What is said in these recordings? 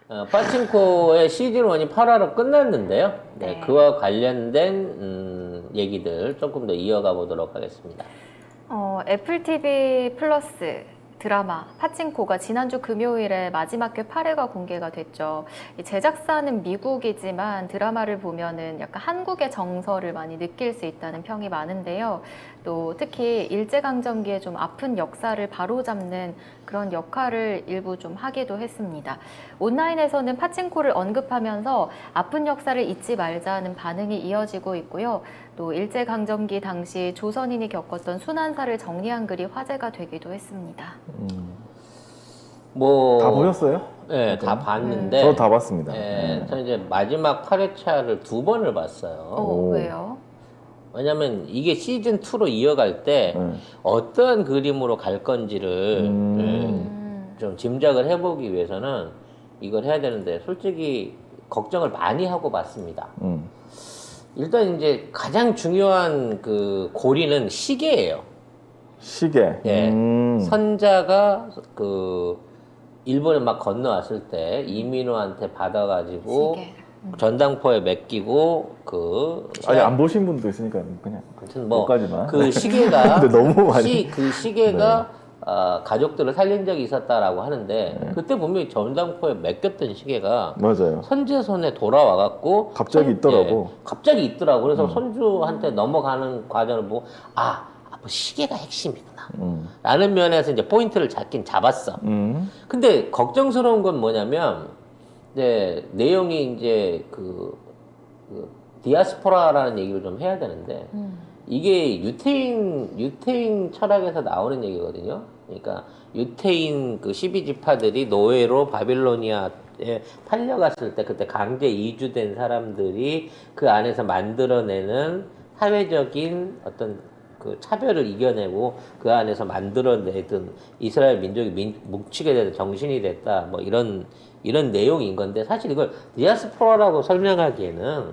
파친코의 시즌1이 8화로 끝났는데요. 네, 네. 그와 관련된 얘기들 조금 더 이어가 보도록 하겠습니다. 애플 TV 플러스 드라마 파친코가 지난주 금요일에 마지막 회 8회가 공개가 됐죠. 이 제작사는 미국이지만 드라마를 보면은 약간 한국의 정서를 많이 느낄 수 있다는 평이 많은데요. 또 특히 일제강점기에 좀 아픈 역사를 바로잡는 그런 역할을 일부 좀 하기도 했습니다. 온라인에서는 파친코를 언급하면서 아픈 역사를 잊지 말자는 반응이 이어지고 있고요. 또 일제강점기 당시 조선인이 겪었던 순환사를 정리한 글이 화제가 되기도 했습니다. 뭐 다 보셨어요? 네, 다 봤는데 저 다 봤습니다. 네, 저는 이제 마지막 8회차를 2번을 봤어요. 오. 왜요? 왜냐면 이게 시즌2로 이어갈 때 어떠한 그림으로 갈 건지를 좀 짐작을 해보기 위해서는 이걸 해야 되는데 솔직히 걱정을 많이 하고 봤습니다. 일단 이제 가장 중요한 그 고리는 시계예요. 시계. 예. 선자가 그 일본에 막 건너왔을 때 이민호한테 받아가지고 시계. 전당포에 맡기고 그 아니 안 보신 분도 있으니까 그냥 아무튼 뭐 여기까지만. 그 시계가 근데 너무 많이. 그 시계가 가족들을 살린 적이 있었다라고 하는데 그때 분명히 전당포에 맡겼던 시계가 맞아요. 선제 손에 돌아와갖고 갑자기 있더라고. 갑자기 있더라고. 그래서 손주한테 넘어가는 과정을 보고 뭐 시계가 핵심이구나. 라는 면에서 이제 포인트를 잡긴 잡았어. 근데 걱정스러운 건 뭐냐면 이제 내용이 이제 그 디아스포라라는 얘기를 좀 해야 되는데 이게 유태인 철학에서 나오는 얘기거든요. 그러니까 유태인 그 12지파들이 노예로 바빌로니아에 팔려갔을 때 그때 강제 이주된 사람들이 그 안에서 만들어내는 사회적인 어떤 그 차별을 이겨내고 그 안에서 만들어내든 이스라엘 민족이 뭉치게 되든 정신이 됐다 뭐 이런 내용인 건데 사실 이걸 디아스포라라고 설명하기에는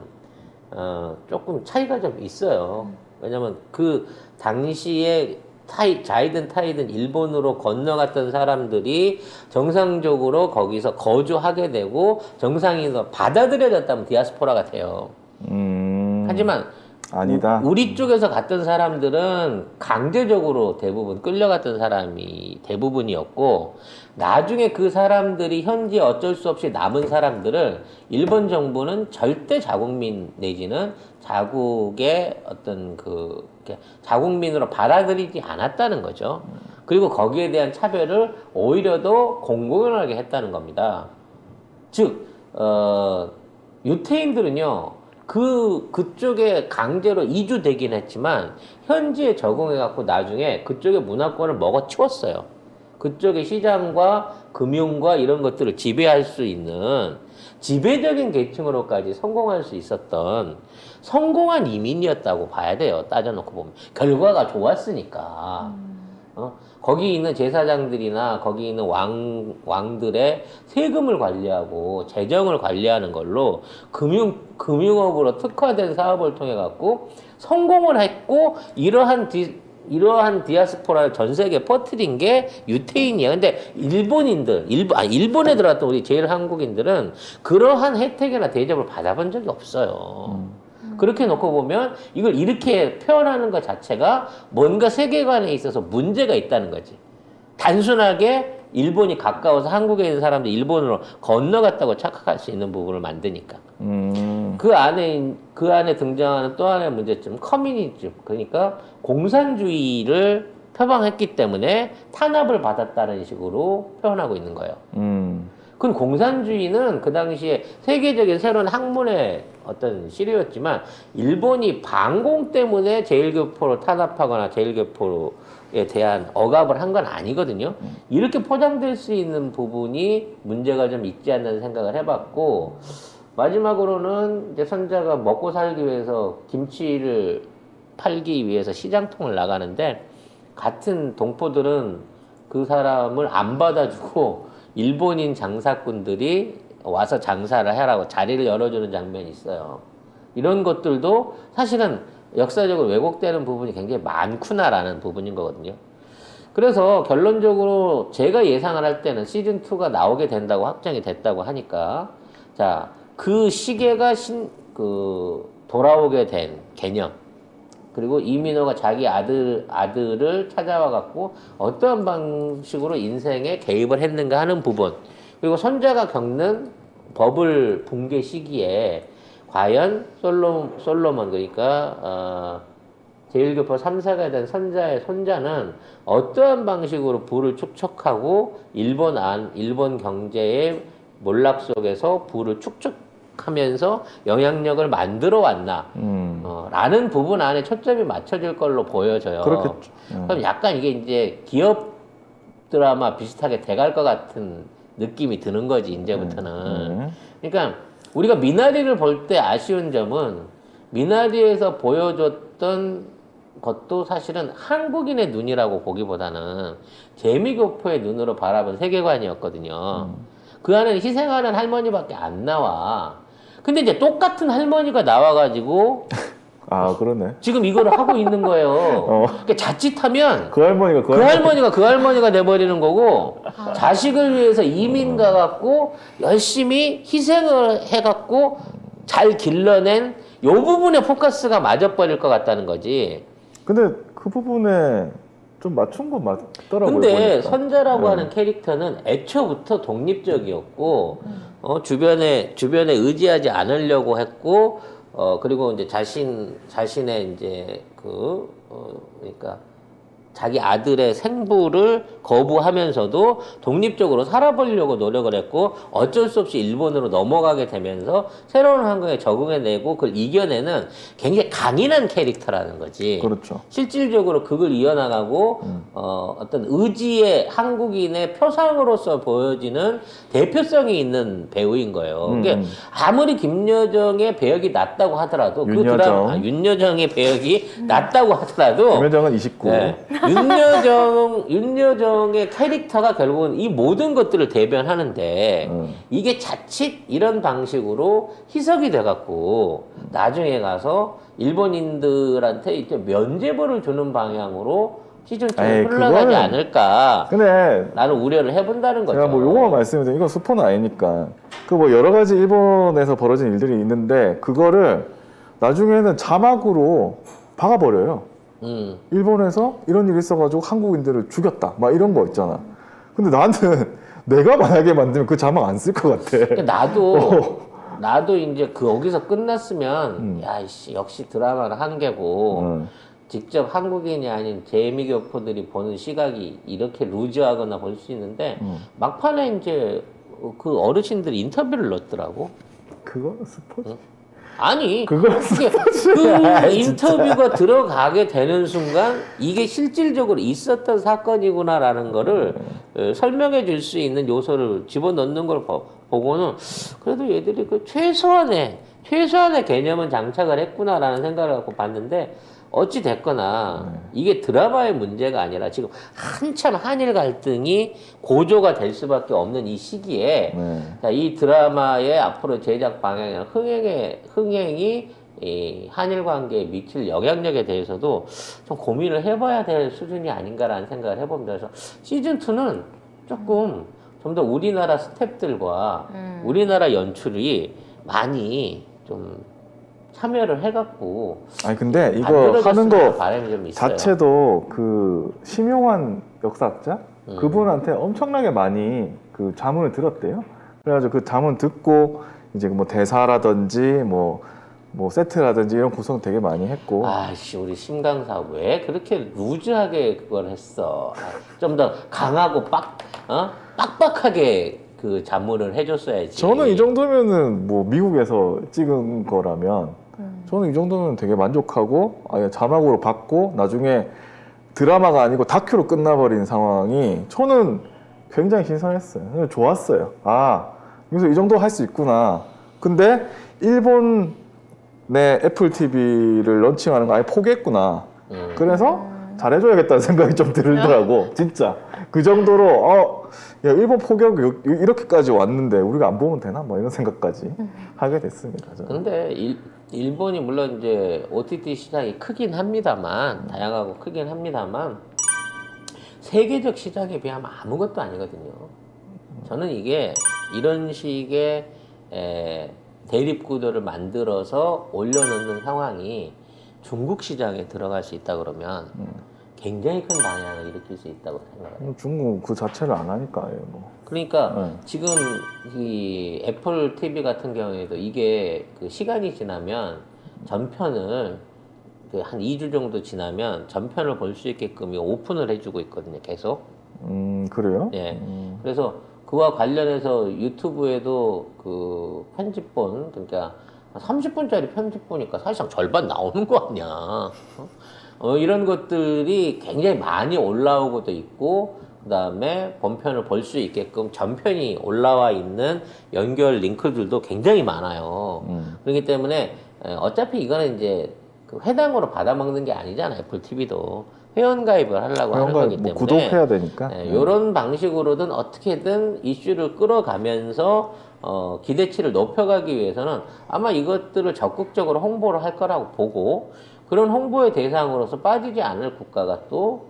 조금 차이가 좀 있어요. 왜냐면 그 당시에 자이든 타이든 일본으로 건너갔던 사람들이 정상적으로 거기서 거주하게 되고 정상인으로 받아들여졌다면 디아스포라가 돼요. 하지만 아니다. 우리 쪽에서 갔던 사람들은 강제적으로 대부분 끌려갔던 사람이 대부분이었고 나중에 그 사람들이 현지 어쩔 수 없이 남은 사람들을 일본 정부는 절대 자국민 내지는 자국의 어떤 그 자국민으로 받아들이지 않았다는 거죠. 그리고 거기에 대한 차별을 오히려 더 공공연하게 했다는 겁니다. 즉 유태인들은요. 그쪽에 강제로 이주되긴 했지만 현지에 적응해갖고 나중에 그쪽의 문화권을 먹어치웠어요. 그쪽의 시장과 금융과 이런 것들을 지배할 수 있는 지배적인 계층으로까지 성공할 수 있었던 성공한 이민이었다고 봐야 돼요. 따져놓고 보면. 결과가 좋았으니까. 거기 있는 제사장들이나 거기 있는 왕들의 세금을 관리하고 재정을 관리하는 걸로 금융업으로 특화된 사업을 통해 갖고 성공을 했고 이러한 디아스포라를 전 세계에 퍼뜨린 게 유태인이야. 근데 일본에 들어왔던 우리 제일 한국인들은 그러한 혜택이나 대접을 받아본 적이 없어요. 그렇게 놓고 보면 이걸 이렇게 표현하는 것 자체가 뭔가 세계관에 있어서 문제가 있다는 거지. 단순하게 일본이 가까워서 한국에 있는 사람들이 일본으로 건너갔다고 착각할 수 있는 부분을 만드니까. 그 안에 등장하는 또 하나의 문제점, 커뮤니즘. 그러니까 공산주의를 표방했기 때문에 탄압을 받았다는 식으로 표현하고 있는 거예요. 그건 공산주의는 그 당시에 세계적인 새로운 학문의 어떤 시류였지만 일본이 반공 때문에 제일교포로 탄압하거나 제일교포에 대한 억압을 한 건 아니거든요. 이렇게 포장될 수 있는 부분이 문제가 좀 있지 않나 생각을 해봤고 마지막으로는 이제 선자가 먹고 살기 위해서 김치를 팔기 위해서 시장통을 나가는데 같은 동포들은 그 사람을 안 받아주고 일본인 장사꾼들이 와서 장사를 하라고 자리를 열어주는 장면이 있어요. 이런 것들도 사실은 역사적으로 왜곡되는 부분이 굉장히 많구나라는 부분인 거거든요. 그래서 결론적으로 제가 예상을 할 때는 시즌2가 나오게 된다고 확정이 됐다고 하니까, 자, 그 시계가 돌아오게 된 개념. 그리고 이민호가 자기 아들을 찾아와 갖고 어떠한 방식으로 인생에 개입을 했는가 하는 부분. 그리고 손자가 겪는 버블 붕괴 시기에 과연 솔로몬, 그러니까, 제1교포 3사가 된 손자는 어떠한 방식으로 부를 축적하고 일본 경제의 몰락 속에서 부를 축적하면서 영향력을 만들어 왔나 라는 부분 안에 초점이 맞춰질 걸로 보여져요. 그렇겠죠. 그럼 약간 이게 이제 기업 드라마 비슷하게 돼갈 것 같은 느낌이 드는 거지 이제부터는. 그러니까 우리가 미나리를 볼 때 아쉬운 점은 미나리에서 보여줬던 것도 사실은 한국인의 눈이라고 보기보다는 재미교포의 눈으로 바라본 세계관이었거든요. 그 안에는 희생하는 할머니밖에 안 나와. 근데 이제 똑같은 할머니가 나와가지고 아, 그러네. 지금 이거를 하고 있는 거예요. 그러니까 자칫하면 그 할머니가 그 할머니가 돼버리는 거고, 자식을 위해서 이민 가갖고 열심히 희생을 해갖고 잘 길러낸 요 부분에 포커스가 맞아버릴 것 같다는 거지. 근데 그 부분에 좀 맞춘 건 맞더라고요. 근데 보니까. 선자라고 하는 캐릭터는 애초부터 독립적이었고, 주변에 의지하지 않으려고 했고, 그리고 이제 자신의 이제 그러니까 자기 아들의 생부를 거부하면서도 독립적으로 살아보려고 노력을 했고 어쩔 수 없이 일본으로 넘어가게 되면서 새로운 환경에 적응해내고 그걸 이겨내는 굉장히 강인한 캐릭터라는 거지. 그렇죠. 실질적으로 그걸 이어나가고 어떤 의지의 한국인의 표상으로서 보여지는 대표성이 있는 배우인 거예요. 그러니까 아무리 김여정의 배역이 낮다고 하더라도 윤여정의 배역이 낮다고 하더라도 김여정은 29. 네. 윤여정의 캐릭터가 결국은 이 모든 것들을 대변하는데 이게 자칫 이런 방식으로 희석이 돼갖고 나중에 가서 일본인들한테 이제 면죄부를 주는 방향으로 시즌2로 흘러가지 않을까. 근데 나는 우려를 해본다는 거죠. 제가 뭐 요거만 말씀드리면 이건 스포는 아니니까 그 뭐 여러 가지 일본에서 벌어진 일들이 있는데 그거를 나중에는 자막으로 박아버려요. 일본에서 이런 일이 있어가지고 한국인들을 죽였다 막 이런 거 있잖아. 근데 나는 내가 만약에 만들면 그 자막 안 쓸 것 같아. 그러니까 나도 이제 거기서 끝났으면 야이씨 역시 드라마는 한계고 직접 한국인이 아닌 재미교포들이 보는 시각이 이렇게 루즈하거나 볼 수 있는데 막판에 이제 그 어르신들이 인터뷰를 넣었더라고. 그거는 스포지. 아니, 그 인터뷰가 들어가게 되는 순간 이게 실질적으로 있었던 사건이구나라는 거를 설명해 줄 수 있는 요소를 집어넣는 걸 보고는 그래도 얘들이 그 최소한의 개념은 장착을 했구나라는 생각을 갖고 봤는데 어찌 됐거나 이게 드라마의 문제가 아니라 지금 한참 한일 갈등이 고조가 될 수밖에 없는 이 시기에 자, 이 드라마의 앞으로 제작 방향이나 흥행이 이 한일 관계에 미칠 영향력에 대해서도 좀 고민을 해봐야 될 수준이 아닌가라는 생각을 해봅니다. 그래서 시즌2는 조금 좀 더 우리나라 스태프들과 우리나라 연출이 많이 좀 참여를 해갖고 아니 근데 이거 하는 거 바람이 좀 있어요. 자체도 그 심용환 역사학자 그분한테 엄청나게 많이 그 자문을 들었대요. 그래가지고 그 자문 듣고 이제 뭐 대사라든지 뭐 세트라든지 이런 구성 되게 많이 했고. 아씨 우리 심강사 왜 그렇게 루즈하게 그걸 했어? 좀 더 강하고 빡빡하게 그 자문을 해줬어야지. 저는 이 정도면은 뭐 미국에서 찍은 거라면 저는 이 정도면 되게 만족하고 아예 자막으로 받고 나중에 드라마가 아니고 다큐로 끝나버린 상황이 저는 굉장히 신선했어요. 좋았어요. 아 여기서 이 정도 할 수 있구나. 근데 일본 내 애플 TV를 런칭하는 거 아예 포기했구나. 그래서 잘해줘야겠다는 생각이 좀 들더라고. 진짜 그 정도로 야 일본 포격 이렇게까지 왔는데 우리가 안 보면 되나? 뭐 이런 생각까지 하게 됐습니다. 저는. 근데 일본이 물론 이제 OTT 시장이 크긴 합니다만 다양하고 크긴 합니다만 세계적 시장에 비하면 아무것도 아니거든요. 저는 이게 이런 식의 대립 구도를 만들어서 올려놓는 상황이 중국 시장에 들어갈 수 있다 그러면 굉장히 큰 방향을 일으킬 수 있다고 생각해요. 중국 그 자체를 안 하니까 뭐. 그러니까 네. 지금 이 애플 TV 같은 경우에도 이게 그 시간이 지나면 전편을 한 2주 정도 지나면 전편을 볼 수 있게끔 오픈을 해주고 있거든요, 계속. 그래요? 예. 그래서 그와 관련해서 유튜브에도 그 편집본, 그러니까 30분짜리 편집보니까 사실상 절반 나오는 거 아니야. 이런 것들이 굉장히 많이 올라오고도 있고, 그 다음에 본편을 볼 수 있게끔 전편이 올라와 있는 연결 링크들도 굉장히 많아요. 그렇기 때문에 어차피 이거는 이제 그 회당으로 받아먹는 게 아니잖아요. 애플 TV도. 회원가입을 하려고 하는 거기 때문에. 뭐 구독해야 되니까. 이런 방식으로든 어떻게든 이슈를 끌어가면서 기대치를 높여가기 위해서는 아마 이것들을 적극적으로 홍보를 할 거라고 보고, 그런 홍보의 대상으로서 빠지지 않을 국가가 또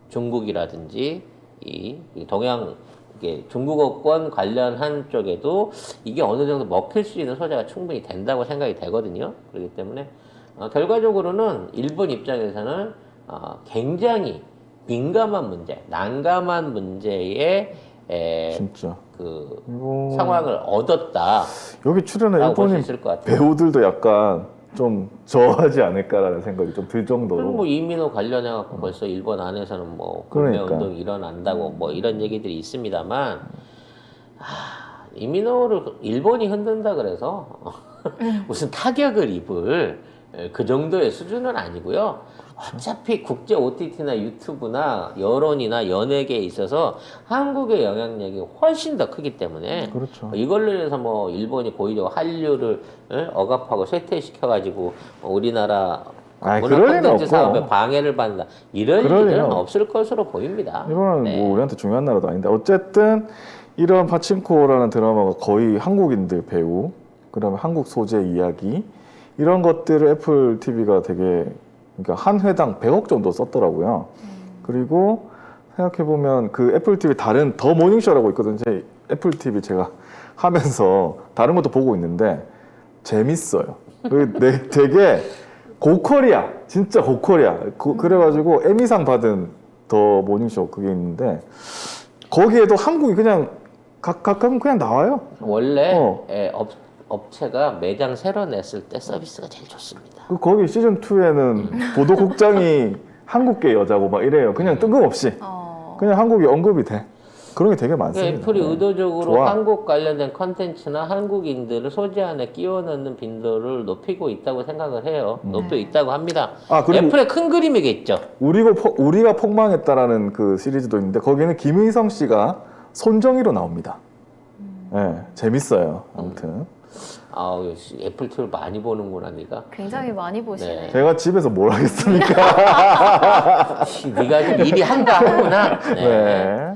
중국이라든지 이 동양 이게 중국어권 관련한 쪽에도 이게 어느 정도 먹힐 수 있는 소재가 충분히 된다고 생각이 되거든요. 그렇기 때문에 결과적으로는 일본 입장에서는 굉장히 민감한 문제, 난감한 문제에 진짜. 그 이거... 상황을 얻었다. 여기 출연한 볼수 일본인 있을 것 같아요. 배우들도 약간 좀 저하지 않을까라는 생각이 좀 들 정도로. 그럼 뭐 이민호 관련해 갖고 벌써 일본 안에서는 뭐 불매 그러니까. 운동이 일어난다고 뭐 이런 얘기들이 있습니다만, 이민호를 일본이 흔든다 그래서 무슨 타격을 입을 그 정도의 수준은 아니고요. 어차피 국제 OTT나 유튜브나 여론이나 연예계에 있어서 한국의 영향력이 훨씬 더 크기 때문에 그렇죠. 이걸로 인해서 뭐 일본이 고의적으로 한류를 억압하고 쇠퇴시켜가지고 우리나라 문화 그럴 리는 콘텐츠 없고. 사업에 방해를 받는다. 이런 그럴 일은 리는 없을 것으로 보입니다. 일본은 네. 뭐 우리한테 중요한 나라도 아닌데 어쨌든 이런 파친코라는 드라마가 거의 한국인들 배우, 그다음에 한국 소재 이야기 이런 것들을 애플 TV가 되게 그러니까 한 회당 100억 정도 썼더라고요. 그리고 생각해 보면 그 애플 TV 다른 더 모닝쇼라고 있거든요. 제 애플 TV 제가 하면서 다른 것도 보고 있는데 재밌어요. 되게 고퀄이야. 진짜 고퀄이야. 그래가지고 에미상 받은 더 모닝쇼 그게 있는데 거기에도 한국이 그냥 가끔 그냥 나와요. 원래 업체가 매장 새로 냈을 때 서비스가 제일 좋습니다. 거기 시즌 2에는 보도국장이 한국계 여자고 막 이래요. 그냥 뜬금없이 그냥 한국이 언급이 돼. 그런 게 되게 많습니다. 애플이 의도적으로 좋아. 한국 관련된 컨텐츠나 한국인들을 소재 안에 끼워 넣는 빈도를 높이고 있다고 생각을 해요. 높여 있다고 합니다. 그리고 애플의 큰 그림이겠죠. 우리가 폭망했다라는 그 시리즈도 있는데 거기는 김의성 씨가 손정희로 나옵니다. 네, 재밌어요. 아무튼. 역시 애플 TV를 많이 보는구나, 네가. 굉장히 많이 보시네. 네. 제가 집에서 뭘 하겠습니까? 네가 좀 일이 한가하구나. 네. 네.